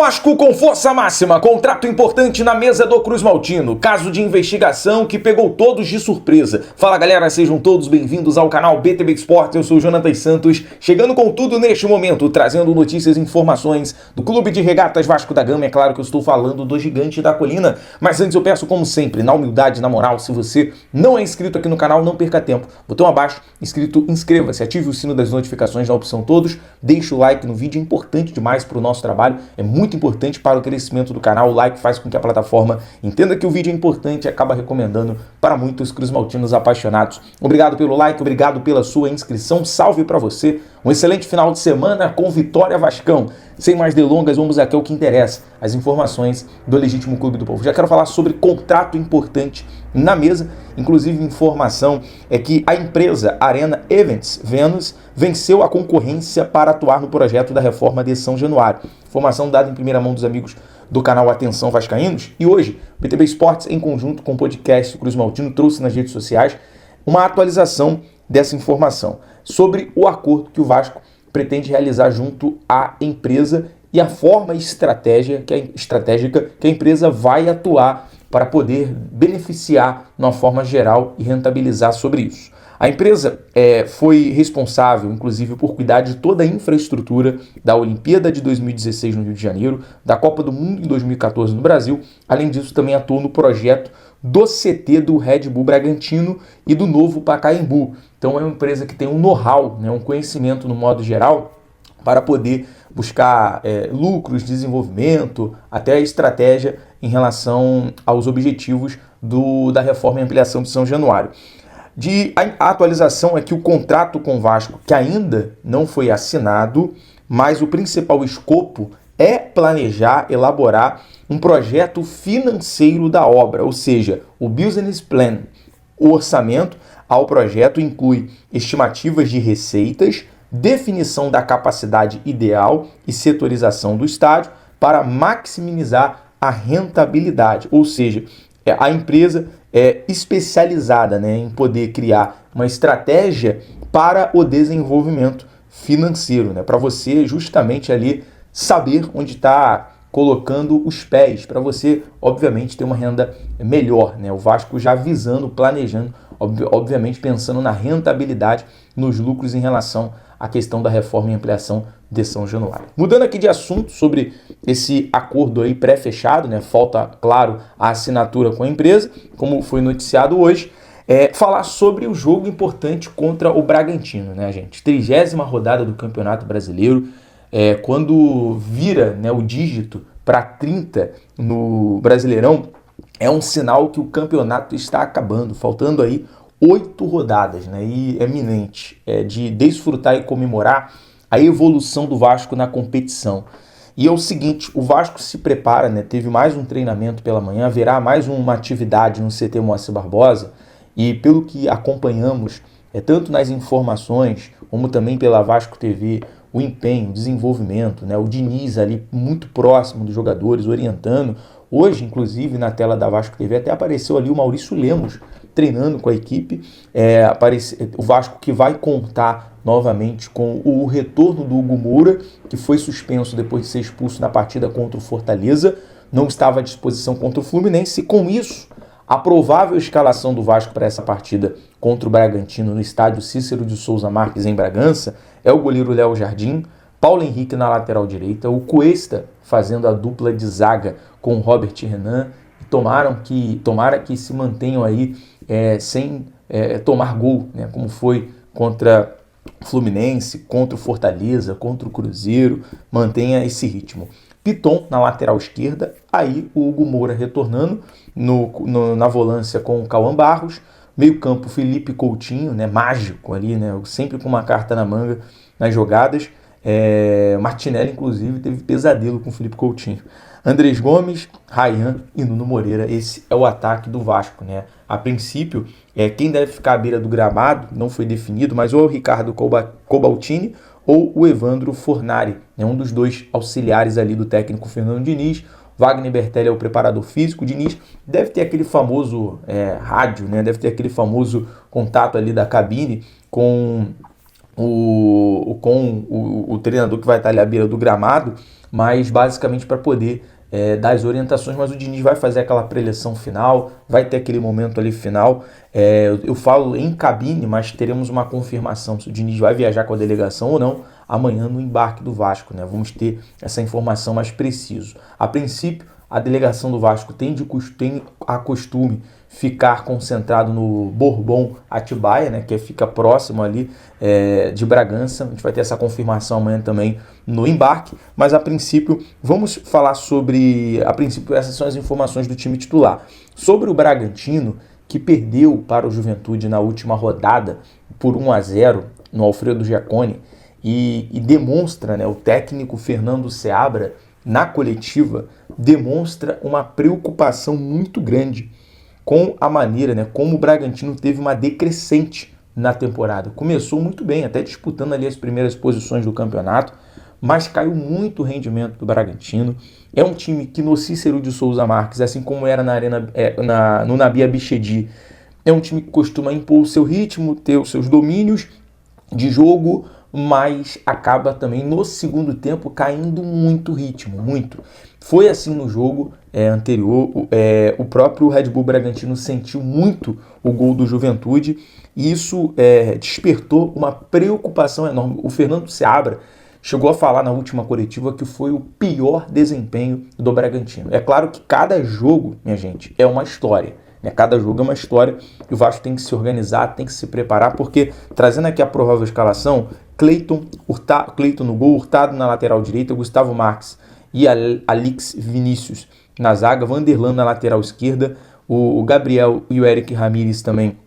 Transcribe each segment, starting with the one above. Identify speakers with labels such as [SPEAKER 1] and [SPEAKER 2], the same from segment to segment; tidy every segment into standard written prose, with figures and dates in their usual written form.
[SPEAKER 1] Vasco com força máxima, contrato importante na mesa do Cruz Maltino, caso de investigação que pegou todos de surpresa. Fala galera, sejam todos bem-vindos ao canal BTB Esportes, eu sou o Jonathan Santos, chegando com tudo neste momento, trazendo notícias e informações do Clube de Regatas Vasco da Gama. É claro que eu estou falando do Gigante da Colina, mas antes eu peço, como sempre, na humildade, na moral, se você não é inscrito aqui no canal, não perca tempo, botão abaixo, inscrito, inscreva-se, ative o sino das notificações na opção todos, deixe o like no vídeo, é importante demais para o nosso trabalho, é muito importante para o crescimento do canal. O like faz com que a plataforma entenda que o vídeo é importante e acaba recomendando para muitos cruzmaltinos apaixonados. Obrigado pelo like, obrigado pela sua inscrição, salve para você, um excelente final de semana com vitória Vascão. Sem mais delongas, vamos aqui ao que interessa, as informações do legítimo Clube do Povo. Já quero falar sobre contrato importante na mesa, inclusive informação é que a empresa Arena Events Venus venceu a concorrência para atuar no projeto da reforma de São Januário. Informação dada em primeira mão dos amigos do canal Atenção Vascaínos. E hoje, o BTB Esportes, em conjunto com o podcast Cruz Maltino, trouxe nas redes sociais uma atualização dessa informação sobre o acordo que o Vasco pretende realizar junto à empresa e a forma estratégica que a empresa vai atuar para poder beneficiar de uma forma geral e rentabilizar sobre isso. A empresa foi responsável, inclusive, por cuidar de toda a infraestrutura da Olimpíada de 2016 no Rio de Janeiro, da Copa do Mundo em 2014 no Brasil. Além disso, também atuou no projeto do CT do Red Bull Bragantino e do Novo Pacaembu. Então é uma empresa que tem um know-how, um conhecimento no modo geral, para poder buscar lucros, desenvolvimento, até a estratégia em relação aos objetivos da reforma e ampliação de São Januário. A atualização é que o contrato com o Vasco, que ainda não foi assinado, mas o principal escopo é planejar, elaborar um projeto financeiro da obra, ou seja, o business plan. O orçamento ao projeto inclui estimativas de receitas, definição da capacidade ideal e setorização do estádio para maximizar a rentabilidade, ou seja, a empresa é especializada em poder criar uma estratégia para o desenvolvimento financeiro, para você justamente ali saber onde está colocando os pés, para você, obviamente, ter uma renda melhor, O Vasco já visando, planejando, obviamente pensando na rentabilidade, nos lucros em relação à questão da reforma e ampliação de São Januário. Mudando aqui de assunto sobre esse acordo aí pré-fechado, falta, claro, a assinatura com a empresa, como foi noticiado hoje, falar sobre o jogo importante contra o Bragantino, gente? 30ª rodada do Campeonato Brasileiro, quando vira o dígito para 30 no Brasileirão, é um sinal que o campeonato está acabando, faltando aí 8 rodadas, e é eminente de desfrutar e comemorar a evolução do Vasco na competição. E é o seguinte, o Vasco se prepara, teve mais um treinamento pela manhã, haverá mais uma atividade no CT Moacir Barbosa, e pelo que acompanhamos, tanto nas informações, como também pela Vasco TV, o empenho, o desenvolvimento, o Diniz ali muito próximo dos jogadores, orientando. Hoje, inclusive, na tela da Vasco TV, até apareceu ali o Maurício Lemos treinando com a equipe. O Vasco que vai contar novamente com o retorno do Hugo Moura, que foi suspenso depois de ser expulso na partida contra o Fortaleza, não estava à disposição contra o Fluminense, e com isso, a provável escalação do Vasco para essa partida contra o Bragantino no estádio Cícero de Souza Marques, em Bragança, é o goleiro Léo Jardim, Paulo Henrique na lateral direita, o Cuesta fazendo a dupla de zaga com o Robert Renan. Tomara que se mantenham aí sem tomar gol, como foi contra o Fluminense, contra o Fortaleza, contra o Cruzeiro, mantenha esse ritmo. Piton na lateral esquerda, aí o Hugo Moura retornando na volância com o Cauã Barros, meio campo Felipe Coutinho, mágico ali, sempre com uma carta na manga nas jogadas. Martinelli, inclusive, teve pesadelo com o Felipe Coutinho. Andrés Gomes, Ryan e Nuno Moreira, esse é o ataque do Vasco, A princípio, quem deve ficar à beira do gramado não foi definido, mas ou é o Ricardo Cobaltini ou o Evandro Fornari, um dos dois auxiliares ali do técnico Fernando Diniz. Wagner Bertelli é o preparador físico. O Diniz deve ter aquele famoso rádio, deve ter aquele famoso contato ali da cabine com o treinador que vai estar ali à beira do gramado, mas basicamente para poder dar as orientações. Mas o Diniz vai fazer aquela preleção final, vai ter aquele momento ali final. Eu falo em cabine, mas teremos uma confirmação se o Diniz vai viajar com a delegação ou não amanhã no embarque do Vasco, né? Vamos ter essa informação mais preciso. A princípio, a delegação do Vasco tem a costume ficar concentrado no Bourbon Atibaia, né, que fica próximo ali de Bragança. A gente vai ter essa confirmação amanhã também no embarque, mas a princípio vamos falar sobre, essas são as informações do time titular. Sobre o Bragantino, que perdeu para o Juventude na última rodada por 1-0 no Alfredo Jaconi, e demonstra, né, o técnico Fernando Seabra, na coletiva, demonstra uma preocupação muito grande com a maneira, né, como o Bragantino teve uma decrescente na temporada. Começou muito bem, até disputando ali as primeiras posições do campeonato, mas caiu muito o rendimento do Bragantino. É um time que no Cícero de Souza Marques, assim como era no Nabi Abichedi, é um time que costuma impor o seu ritmo, ter os seus domínios de jogo, mas acaba também no segundo tempo caindo muito ritmo, muito. Foi assim no jogo anterior, o próprio Red Bull Bragantino sentiu muito o gol do Juventude e isso despertou uma preocupação enorme. O Fernando Seabra chegou a falar na última coletiva que foi o pior desempenho do Bragantino. É claro que cada jogo, minha gente, é uma história. Cada jogo é uma história e o Vasco tem que se organizar, tem que se preparar, porque, trazendo aqui a provável escalação, Cleiton no gol, Hurtado na lateral direita, Gustavo Marques e Alix Vinícius na zaga, Vanderlan na lateral esquerda, o Gabriel e o Eric Ramírez também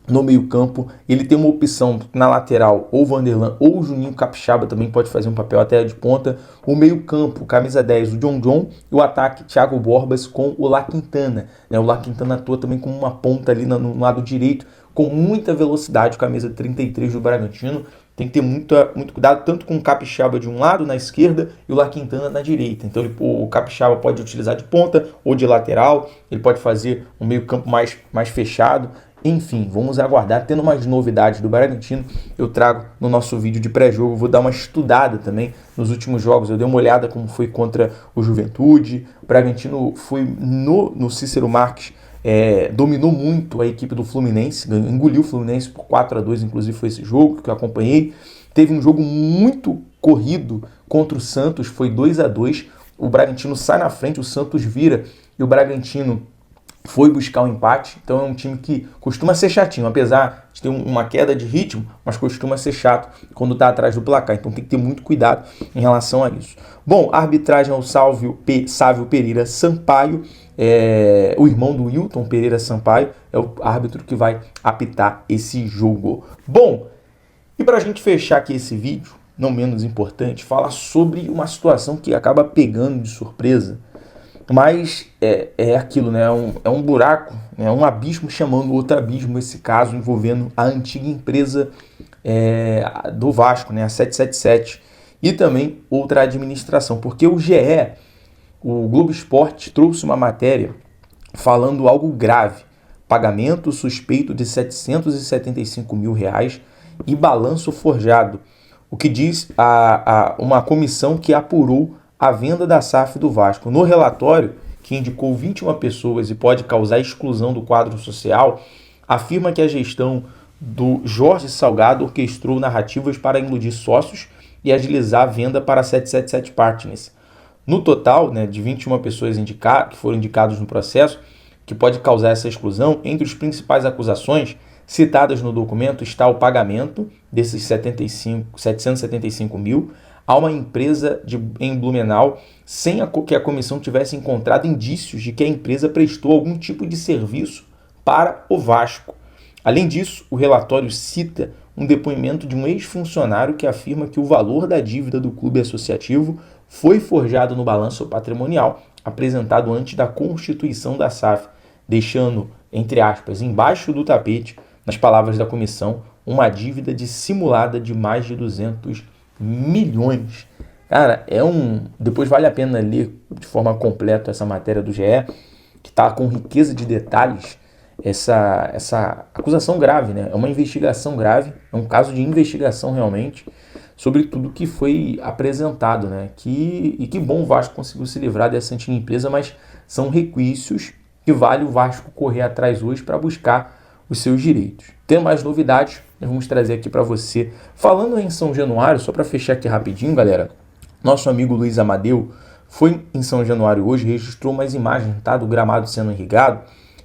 [SPEAKER 1] no meio campo. Ele tem uma opção na lateral, ou Vanderlan ou o Juninho Capixaba também pode fazer um papel até de ponta. O meio campo, camisa 10, o John, e o ataque, Thiago Borbas com o La Quintana. O La Quintana atua também como uma ponta ali no lado direito, com muita velocidade, camisa 33 do Bragantino. Tem que ter muito cuidado, tanto com o Capixaba de um lado, na esquerda, e o La Quintana na direita. Então o Capixaba pode utilizar de ponta ou de lateral, ele pode fazer um meio campo mais fechado. Enfim, vamos aguardar. Tendo mais novidades do Bragantino, eu trago no nosso vídeo de pré-jogo. Vou dar uma estudada também nos últimos jogos. Eu dei uma olhada como foi contra o Juventude. O Bragantino foi no Cícero Marques, dominou muito a equipe do Fluminense, engoliu o Fluminense por 4-2, inclusive foi esse jogo que eu acompanhei. Teve um jogo muito corrido contra o Santos, foi 2-2. O Bragantino sai na frente, o Santos vira e o Bragantino foi buscar o empate. Então é um time que costuma ser chatinho, apesar de ter uma queda de ritmo, mas costuma ser chato quando está atrás do placar. Então tem que ter muito cuidado em relação a isso. Bom, a arbitragem é o Sávio Pereira Sampaio, o irmão do Wilton Pereira Sampaio, é o árbitro que vai apitar esse jogo. Bom, e para a gente fechar aqui esse vídeo, não menos importante, falar sobre uma situação que acaba pegando de surpresa. Mas é aquilo, né? É um buraco, é um abismo chamando outro abismo, esse caso envolvendo a antiga empresa do Vasco, né? A 777, e também outra administração, porque o GE, o Globo Esporte, trouxe uma matéria falando algo grave: pagamento suspeito de R$775 mil e balanço forjado, o que diz uma comissão que apurou a venda da SAF do Vasco. No relatório, que indicou 21 pessoas e pode causar exclusão do quadro social, afirma que a gestão do Jorge Salgado orquestrou narrativas para iludir sócios e agilizar a venda para a 777 Partners. No total, né, de 21 pessoas que foram indicados no processo, que pode causar essa exclusão, entre as principais acusações citadas no documento está o pagamento desses 775 mil a uma empresa em Blumenau, sem que a comissão tivesse encontrado indícios de que a empresa prestou algum tipo de serviço para o Vasco. Além disso, o relatório cita um depoimento de um ex-funcionário que afirma que o valor da dívida do clube associativo foi forjado no balanço patrimonial apresentado antes da constituição da SAF, deixando, entre aspas, embaixo do tapete, nas palavras da comissão, uma dívida dissimulada de mais de 200 milhões. Cara, depois vale a pena ler de forma completa essa matéria do GE, que está com riqueza de detalhes, essa acusação grave, né? É uma investigação grave, é um caso de investigação realmente, sobre tudo que foi apresentado, né? E que bom o Vasco conseguiu se livrar dessa anti-limpeza, mas são requisitos que vale o Vasco correr atrás hoje para buscar os seus direitos. Tem mais novidades, nós vamos trazer aqui para você. Falando em São Januário, só para fechar aqui rapidinho, galera, nosso amigo Luiz Amadeu foi em São Januário hoje, registrou umas imagens, tá, do gramado sendo irrigado.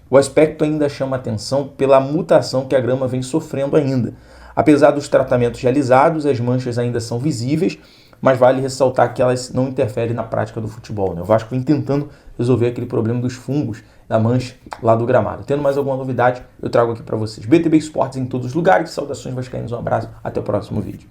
[SPEAKER 1] O aspecto ainda chama atenção pela mutação que a grama vem sofrendo ainda. Apesar dos tratamentos realizados, as manchas ainda são visíveis, mas vale ressaltar que elas não interferem na prática do futebol, né? O Vasco vem tentando resolver aquele problema dos fungos, da mancha lá do gramado. Tendo mais alguma novidade, eu trago aqui para vocês. BTB Esportes em todos os lugares. Saudações vascaínos, um abraço, até o próximo vídeo.